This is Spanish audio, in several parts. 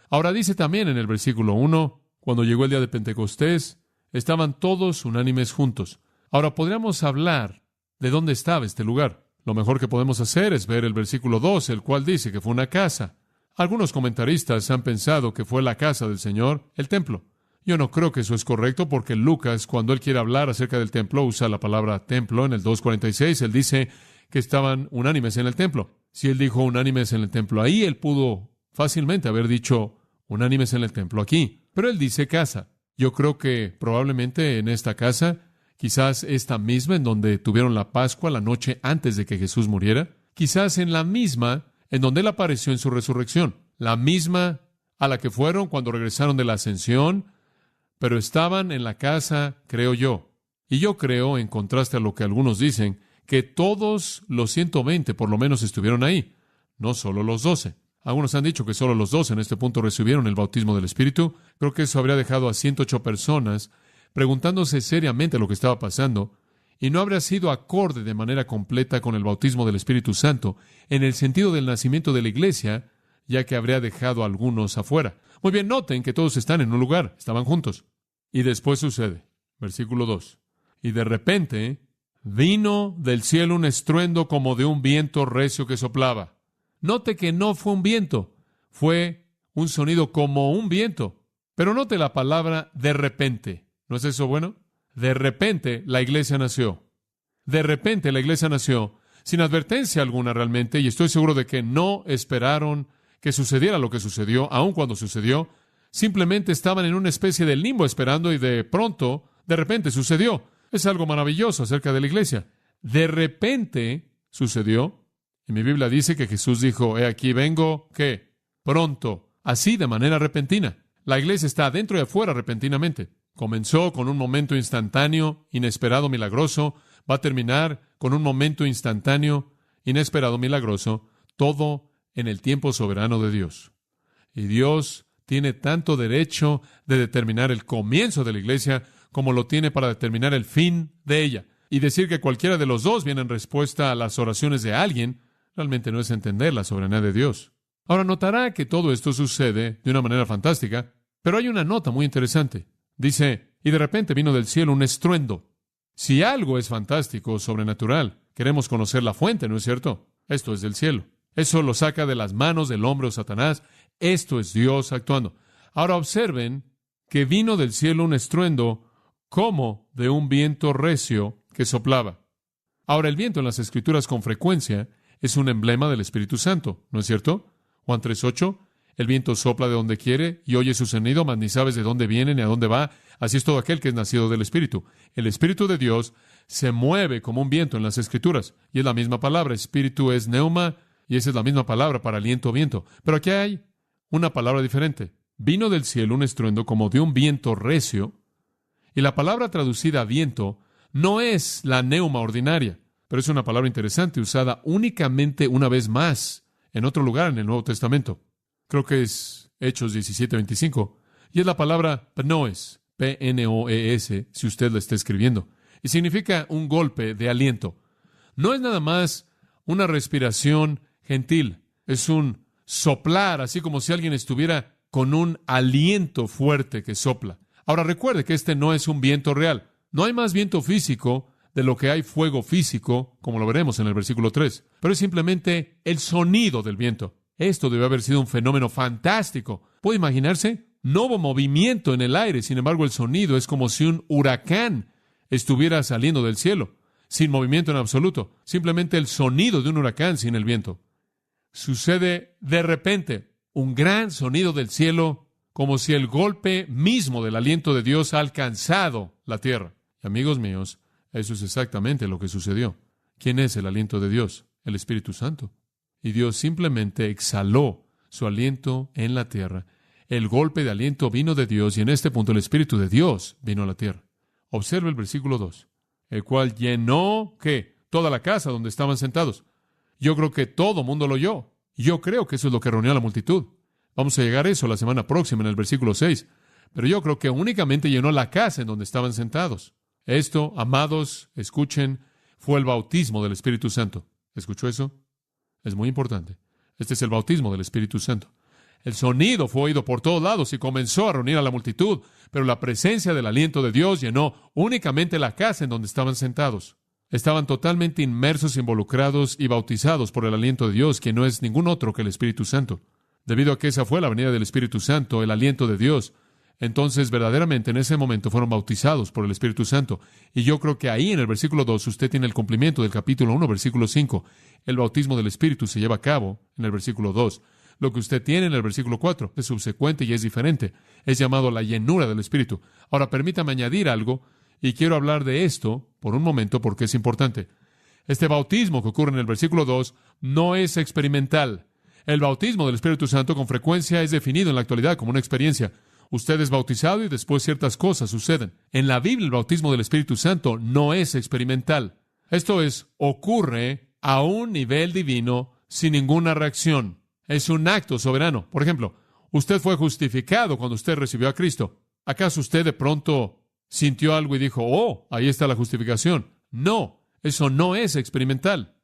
Ahora dice también en el versículo 1, cuando llegó el día de Pentecostés, estaban todos unánimes juntos. Ahora podríamos hablar de dónde estaba este lugar. Lo mejor que podemos hacer es ver el versículo 2, el cual dice que fue una casa. Algunos comentaristas han pensado que fue la casa del Señor, el templo. Yo no creo que eso es correcto porque Lucas, cuando él quiere hablar acerca del templo, usa la palabra templo en el 2:46. Él dice que estaban unánimes en el templo. Si él dijo unánimes en el templo ahí, él pudo fácilmente haber dicho unánimes en el templo aquí. Pero él dice casa. Yo creo que probablemente en esta casa, quizás esta misma en donde tuvieron la Pascua la noche antes de que Jesús muriera, quizás en la misma en donde él apareció en su resurrección, la misma a la que fueron cuando regresaron de la ascensión, pero estaban en la casa, creo yo. Y yo creo, en contraste a lo que algunos dicen, que todos los 120 por lo menos estuvieron ahí, no solo los 12. Algunos han dicho que solo los 12 en este punto recibieron el bautismo del Espíritu. Creo que eso habría dejado a 108 personas preguntándose seriamente lo que estaba pasando, y no habría sido acorde de manera completa con el bautismo del Espíritu Santo, en el sentido del nacimiento de la iglesia, ya que habría dejado a algunos afuera. Muy bien, noten que todos están en un lugar, estaban juntos. Y después sucede, versículo 2, y de repente vino del cielo un estruendo como de un viento recio que soplaba. Note que no fue un viento, fue un sonido como un viento. Pero note la palabra de repente. ¿No es eso bueno? De repente la iglesia nació. De repente la iglesia nació, sin advertencia alguna realmente, y estoy seguro de que no esperaron que sucediera lo que sucedió, aun cuando sucedió. Simplemente estaban en una especie de limbo esperando y de pronto, de repente sucedió. Es algo maravilloso acerca de la iglesia. De repente sucedió, y mi Biblia dice que Jesús dijo, he aquí vengo, ¿qué? Pronto, así de manera repentina. La iglesia está adentro y afuera repentinamente. Comenzó con un momento instantáneo, inesperado, milagroso. Va a terminar con un momento instantáneo, inesperado, milagroso. Todo en el tiempo soberano de Dios. Y Dios tiene tanto derecho de determinar el comienzo de la iglesia como lo tiene para determinar el fin de ella. Y decir que cualquiera de los dos viene en respuesta a las oraciones de alguien, realmente no es entender la soberanía de Dios. Ahora notará que todo esto sucede de una manera fantástica, pero hay una nota muy interesante. Dice, y de repente vino del cielo un estruendo. Si algo es fantástico, sobrenatural, queremos conocer la fuente, ¿no es cierto? Esto es del cielo. Eso lo saca de las manos del hombre o Satanás. Esto es Dios actuando. Ahora observen que vino del cielo un estruendo como de un viento recio que soplaba. Ahora, el viento en las Escrituras con frecuencia es un emblema del Espíritu Santo, ¿no es cierto? Juan 3:8, el viento sopla de donde quiere y oye su sonido, mas ni sabes de dónde viene ni a dónde va. Así es todo aquel que es nacido del Espíritu. El Espíritu de Dios se mueve como un viento en las Escrituras. Y es la misma palabra. Espíritu es neuma, y esa es la misma palabra para aliento o viento. Pero aquí hay una palabra diferente. Vino del cielo un estruendo como de un viento recio. Y la palabra traducida a viento no es la neuma ordinaria, pero es una palabra interesante usada únicamente una vez más en otro lugar en el Nuevo Testamento. Creo que es Hechos 17:25. Y es la palabra pnoes, P-N-O-E-S, si usted la está escribiendo. Y significa un golpe de aliento. No es nada más una respiración gentil. Es un soplar, así como si alguien estuviera con un aliento fuerte que sopla. Ahora recuerde que este no es un viento real. No hay más viento físico de lo que hay fuego físico, como lo veremos en el versículo 3. Pero es simplemente el sonido del viento. Esto debe haber sido un fenómeno fantástico. ¿Puede imaginarse? No hubo movimiento en el aire, sin embargo el sonido es como si un huracán estuviera saliendo del cielo, sin movimiento en absoluto. Simplemente el sonido de un huracán sin el viento. Sucede de repente, un gran sonido del cielo, como si el golpe mismo del aliento de Dios ha alcanzado la tierra. Y amigos míos, eso es exactamente lo que sucedió. ¿Quién es el aliento de Dios? El Espíritu Santo. Y Dios simplemente exhaló su aliento en la tierra. El golpe de aliento vino de Dios y en este punto el Espíritu de Dios vino a la tierra. Observe el versículo 2, el cual llenó, ¿qué? Toda la casa donde estaban sentados. Yo creo que todo mundo lo oyó. Yo creo que eso es lo que reunió a la multitud. Vamos a llegar a eso la semana próxima en el versículo 6. Pero yo creo que únicamente llenó la casa en donde estaban sentados. Esto, amados, escuchen, fue el bautismo del Espíritu Santo. ¿Escuchó eso? Es muy importante. Este es el bautismo del Espíritu Santo. El sonido fue oído por todos lados y comenzó a reunir a la multitud, pero la presencia del aliento de Dios llenó únicamente la casa en donde estaban sentados. Estaban totalmente inmersos, involucrados y bautizados por el aliento de Dios, que no es ningún otro que el Espíritu Santo. Debido a que esa fue la venida del Espíritu Santo, el aliento de Dios, entonces verdaderamente en ese momento fueron bautizados por el Espíritu Santo. Y yo creo que ahí en el versículo 2 usted tiene el cumplimiento del capítulo 1, versículo 5. El bautismo del Espíritu se lleva a cabo en el versículo 2. Lo que usted tiene en el versículo 4 es subsecuente y es diferente. Es llamado la llenura del Espíritu. Ahora permítame añadir algo, y quiero hablar de esto por un momento porque es importante. Este bautismo que ocurre en el versículo 2 no es experimental. El bautismo del Espíritu Santo con frecuencia es definido en la actualidad como una experiencia. Usted es bautizado y después ciertas cosas suceden. En la Biblia, el bautismo del Espíritu Santo no es experimental. Esto es, ocurre a un nivel divino sin ninguna reacción. Es un acto soberano. Por ejemplo, usted fue justificado cuando usted recibió a Cristo. ¿Acaso usted de pronto sintió algo y dijo, oh, ahí está la justificación? No, eso no es experimental.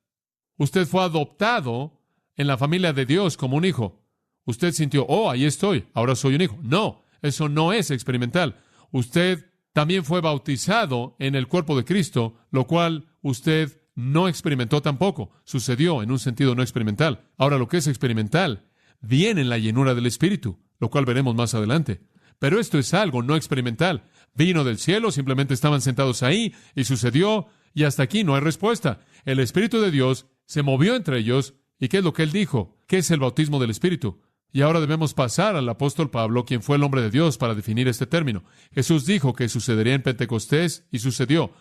Usted fue adoptado en la familia de Dios como un hijo. Usted sintió, oh, ahí estoy, ahora soy un hijo. No, eso no es experimental. Usted también fue bautizado en el cuerpo de Cristo, lo cual usted no experimentó tampoco. Sucedió en un sentido no experimental. Ahora, lo que es experimental viene en la llenura del Espíritu, lo cual veremos más adelante. Pero esto es algo no experimental. Vino del cielo, simplemente estaban sentados ahí, y sucedió, y hasta aquí no hay respuesta. El Espíritu de Dios se movió entre ellos, ¿y qué es lo que Él dijo? ¿Qué es el bautismo del Espíritu? Y ahora debemos pasar al apóstol Pablo, quien fue el hombre de Dios para definir este término. Jesús dijo que sucedería en Pentecostés, y sucedió.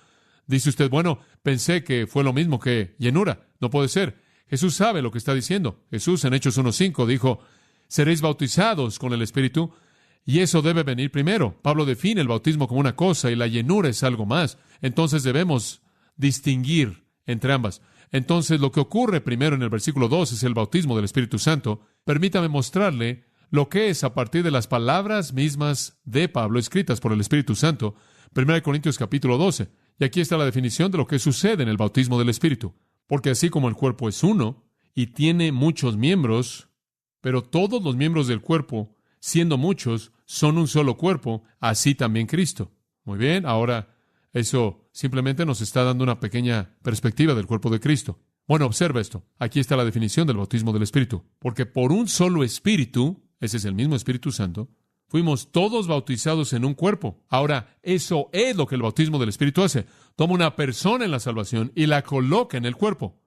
Dice usted, bueno, pensé que fue lo mismo que llenura. No puede ser. Jesús sabe lo que está diciendo. Jesús en Hechos 1:5 dijo, seréis bautizados con el Espíritu, y eso debe venir primero. Pablo define el bautismo como una cosa y la llenura es algo más. Entonces debemos distinguir entre ambas. Entonces lo que ocurre primero en el versículo 2 es el bautismo del Espíritu Santo. Permítame mostrarle lo que es a partir de las palabras mismas de Pablo escritas por el Espíritu Santo. 1 Corintios capítulo 12. Y aquí está la definición de lo que sucede en el bautismo del Espíritu. Porque así como el cuerpo es uno y tiene muchos miembros, pero todos los miembros del cuerpo, siendo muchos, son un solo cuerpo, así también Cristo. Muy bien, ahora eso simplemente nos está dando una pequeña perspectiva del cuerpo de Cristo. Bueno, observa esto. Aquí está la definición del bautismo del Espíritu. Porque por un solo Espíritu, ese es el mismo Espíritu Santo, fuimos todos bautizados en un cuerpo. Ahora, eso es lo que el bautismo del Espíritu hace. Toma una persona en la salvación y la coloca en el cuerpo.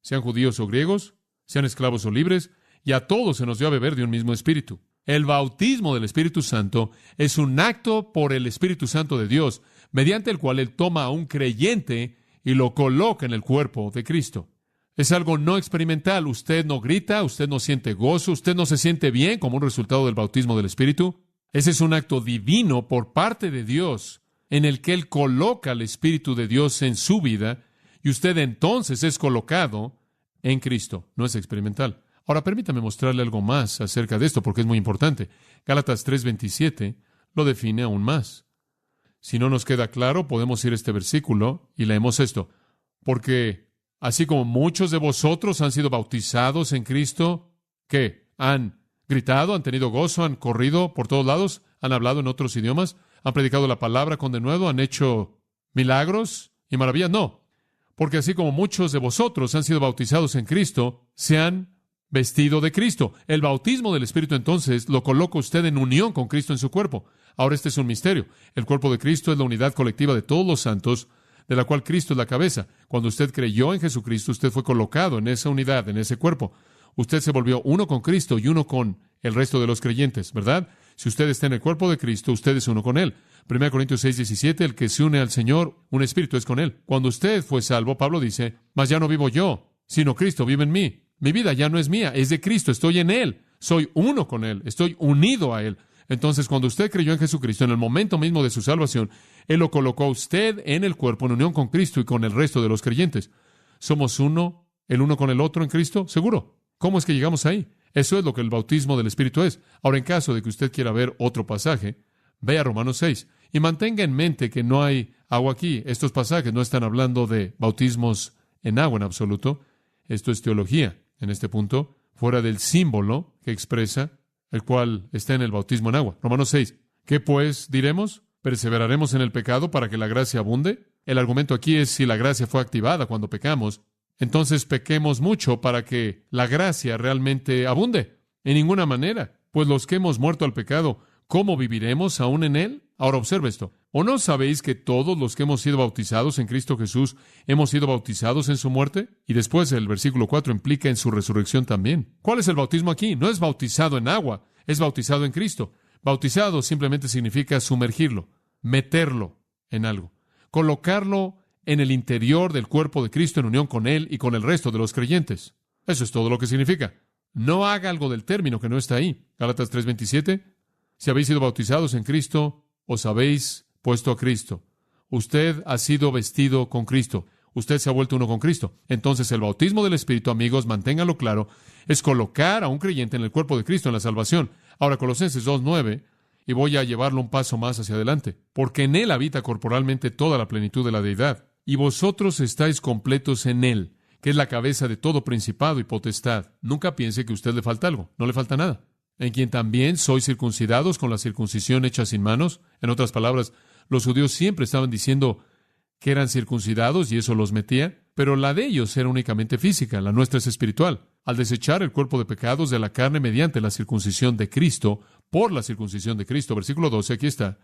Sean judíos o griegos, sean esclavos o libres, y a todos se nos dio a beber de un mismo Espíritu. El bautismo del Espíritu Santo es un acto por el Espíritu Santo de Dios, mediante el cual Él toma a un creyente y lo coloca en el cuerpo de Cristo. Es algo no experimental. Usted no grita, usted no siente gozo, usted no se siente bien como un resultado del bautismo del Espíritu. Ese es un acto divino por parte de Dios, en el que Él coloca al Espíritu de Dios en su vida, y usted entonces es colocado en Cristo. No es experimental. Ahora, permítame mostrarle algo más acerca de esto, porque es muy importante. Gálatas 3:27 lo define aún más. Si no nos queda claro, podemos ir a este versículo y leemos esto. Porque así como muchos de vosotros han sido bautizados en Cristo, ¿qué? ¿Han gritado, han tenido gozo, han corrido por todos lados, han hablado en otros idiomas, han predicado la palabra con denuedo, han hecho milagros y maravillas? No. Porque así como muchos de vosotros han sido bautizados en Cristo, se han vestido de Cristo. El bautismo del Espíritu entonces lo coloca usted en unión con Cristo en su cuerpo. Ahora este es un misterio. El cuerpo de Cristo es la unidad colectiva de todos los santos, de la cual Cristo es la cabeza. Cuando usted creyó en Jesucristo, usted fue colocado en esa unidad, en ese cuerpo. Usted se volvió uno con Cristo y uno con el resto de los creyentes, ¿verdad? Si usted está en el cuerpo de Cristo, usted es uno con Él. 1 Corintios 6:17, el que se une al Señor, un espíritu es con Él. Cuando usted fue salvo, Pablo dice, mas ya no vivo yo, sino Cristo vive en mí. Mi vida ya no es mía, es de Cristo, estoy en Él, soy uno con Él, estoy unido a Él. Entonces, cuando usted creyó en Jesucristo, en el momento mismo de su salvación, Él lo colocó a usted en el cuerpo, en unión con Cristo y con el resto de los creyentes. ¿Somos uno, el uno con el otro en Cristo? Seguro. ¿Cómo es que llegamos ahí? Eso es lo que el bautismo del Espíritu es. Ahora, en caso de que usted quiera ver otro pasaje, vea Romanos 6 y mantenga en mente que no hay agua aquí. Estos pasajes no están hablando de bautismos en agua en absoluto. Esto es teología en este punto, fuera del símbolo que expresa. el cual está en el bautismo en agua. Romanos 6. ¿Qué pues diremos? ¿Perseveraremos en el pecado para que la gracia abunde? El argumento aquí es si la gracia fue activada cuando pecamos, entonces pequemos mucho para que la gracia realmente abunde. En ninguna manera, pues los que hemos muerto al pecado, ¿cómo viviremos aún en él? Ahora observe esto. ¿O no sabéis que todos los que hemos sido bautizados en Cristo Jesús hemos sido bautizados en su muerte? Y después el versículo 4 implica en su resurrección también. ¿Cuál es el bautismo aquí? No es bautizado en agua, es bautizado en Cristo. Bautizado simplemente significa sumergirlo, meterlo en algo, colocarlo en el interior del cuerpo de Cristo en unión con Él y con el resto de los creyentes. Eso es todo lo que significa. No haga algo del término que no está ahí. Gálatas 3:27. Si habéis sido bautizados en Cristo, os habéis puesto a Cristo. Usted ha sido vestido con Cristo. Usted se ha vuelto uno con Cristo. Entonces el bautismo del Espíritu, amigos, manténgalo claro, es colocar a un creyente en el cuerpo de Cristo en la salvación. Ahora, Colosenses 2:9, y voy a llevarlo un paso más hacia adelante, porque en Él habita corporalmente toda la plenitud de la deidad, y vosotros estáis completos en Él, que es la cabeza de todo principado y potestad. Nunca piense que a usted le falta algo, no le falta nada. En quien también sois circuncidados con la circuncisión hecha sin manos. En otras palabras, los judíos siempre estaban diciendo que eran circuncidados y eso los metía, pero la de ellos era únicamente física, la nuestra es espiritual. Al desechar el cuerpo de pecados de la carne mediante la circuncisión de Cristo, por la circuncisión de Cristo, versículo 12, aquí está,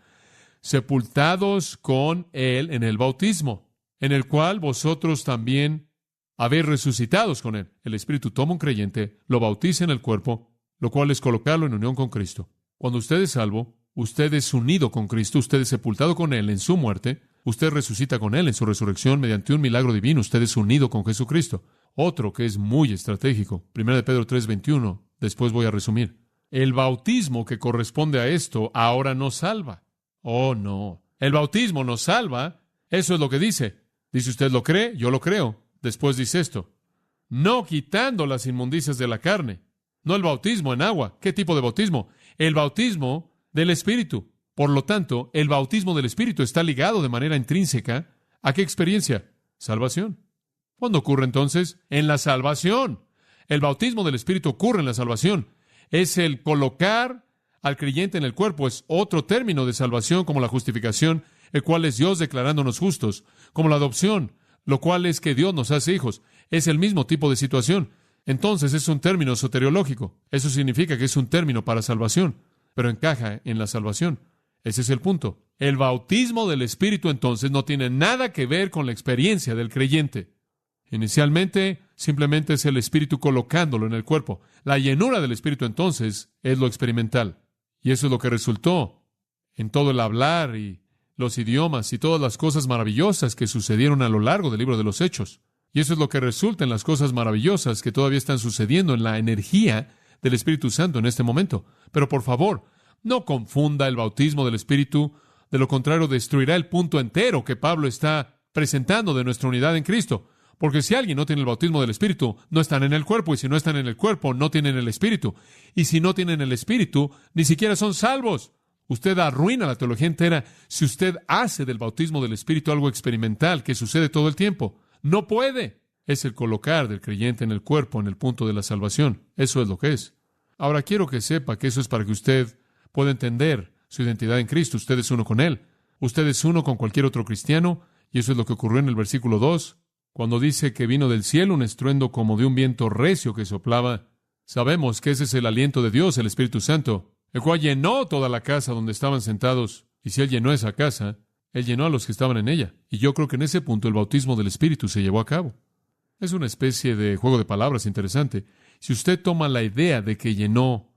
sepultados con Él en el bautismo, en el cual vosotros también habéis resucitados con Él. El Espíritu toma un creyente, lo bautiza en el cuerpo, lo cual es colocarlo en unión con Cristo. Cuando usted es salvo, usted es unido con Cristo, usted es sepultado con Él en su muerte, usted resucita con Él en su resurrección mediante un milagro divino, usted es unido con Jesucristo. Otro que es muy estratégico, 1 de Pedro 3:21, después voy a resumir. El bautismo que corresponde a esto ahora nos salva. Oh, no. El bautismo nos salva, eso es lo que dice. Dice usted, ¿lo cree? Yo lo creo. Después dice esto, no quitando las inmundicias de la carne. No el bautismo en agua. ¿Qué tipo de bautismo? El bautismo del Espíritu. Por lo tanto, el bautismo del Espíritu está ligado de manera intrínseca ¿a qué experiencia? Salvación. ¿Cuándo ocurre entonces? En la salvación. El bautismo del Espíritu ocurre en la salvación. Es el colocar al creyente en el cuerpo. Es otro término de salvación como la justificación, el cual es Dios declarándonos justos, como la adopción, lo cual es que Dios nos hace hijos. Es el mismo tipo de situación. Entonces es un término soteriológico. Eso significa que es un término para salvación, pero encaja en la salvación. Ese es el punto. El bautismo del Espíritu entonces no tiene nada que ver con la experiencia del creyente. Inicialmente, simplemente es el Espíritu colocándolo en el cuerpo. La llenura del Espíritu entonces es lo experimental. Y eso es lo que resultó en todo el hablar y los idiomas y todas las cosas maravillosas que sucedieron a lo largo del libro de los Hechos. Y eso es lo que resulta en las cosas maravillosas que todavía están sucediendo en la energía del Espíritu Santo en este momento. Pero por favor, no confunda el bautismo del Espíritu. De lo contrario, destruirá el punto entero que Pablo está presentando de nuestra unidad en Cristo. Porque si alguien no tiene el bautismo del Espíritu, no están en el cuerpo. Y si no están en el cuerpo, no tienen el Espíritu. Y si no tienen el Espíritu, ni siquiera son salvos. Usted arruina la teología entera si usted hace del bautismo del Espíritu algo experimental que sucede todo el tiempo. No puede. Es el colocar del creyente en el cuerpo en el punto de la salvación. Eso es lo que es. Ahora quiero que sepa que eso es para que usted pueda entender su identidad en Cristo. Usted es uno con Él. Usted es uno con cualquier otro cristiano. Y eso es lo que ocurrió en el versículo 2. Cuando dice que vino del cielo un estruendo como de un viento recio que soplaba. Sabemos que ese es el aliento de Dios, el Espíritu Santo, el cual llenó toda la casa donde estaban sentados. Y si Él llenó esa casa, Él llenó a los que estaban en ella. Y yo creo que en ese punto el bautismo del Espíritu se llevó a cabo. Es una especie de juego de palabras interesante. Si usted toma la idea de que llenó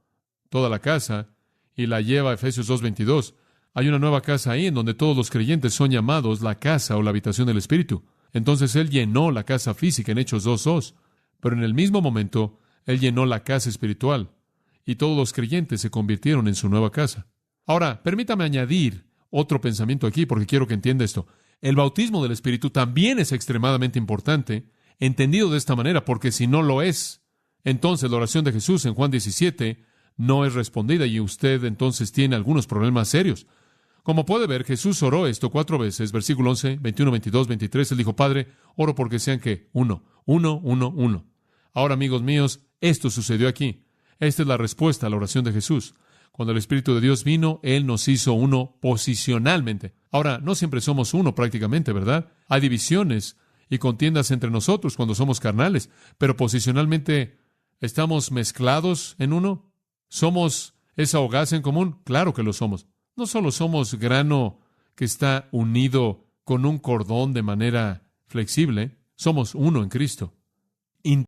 toda la casa y la lleva a Efesios 2:22, hay una nueva casa ahí en donde todos los creyentes son llamados la casa o la habitación del Espíritu. Entonces Él llenó la casa física en Hechos 2:2, pero en el mismo momento Él llenó la casa espiritual y todos los creyentes se convirtieron en su nueva casa. Ahora, permítame añadir otro pensamiento aquí porque quiero que entienda esto. El bautismo del Espíritu también es extremadamente importante, entendido de esta manera, porque si no lo es, entonces la oración de Jesús en Juan 17 no es respondida y usted entonces tiene algunos problemas serios. Como puede ver, Jesús oró esto 4 veces, versículo 11, 21, 22, 23. Él dijo, Padre, oro porque sean que uno. Ahora, amigos míos, esto sucedió aquí. Esta es la respuesta a la oración de Jesús. Cuando el Espíritu de Dios vino, Él nos hizo uno posicionalmente. Ahora, no siempre somos uno prácticamente, ¿verdad? Hay divisiones y contiendas entre nosotros cuando somos carnales, pero posicionalmente, ¿estamos mezclados en uno? ¿Somos esa hogaza en común? Claro que lo somos. No solo somos grano que está unido con un cordón de manera flexible, somos uno en Cristo.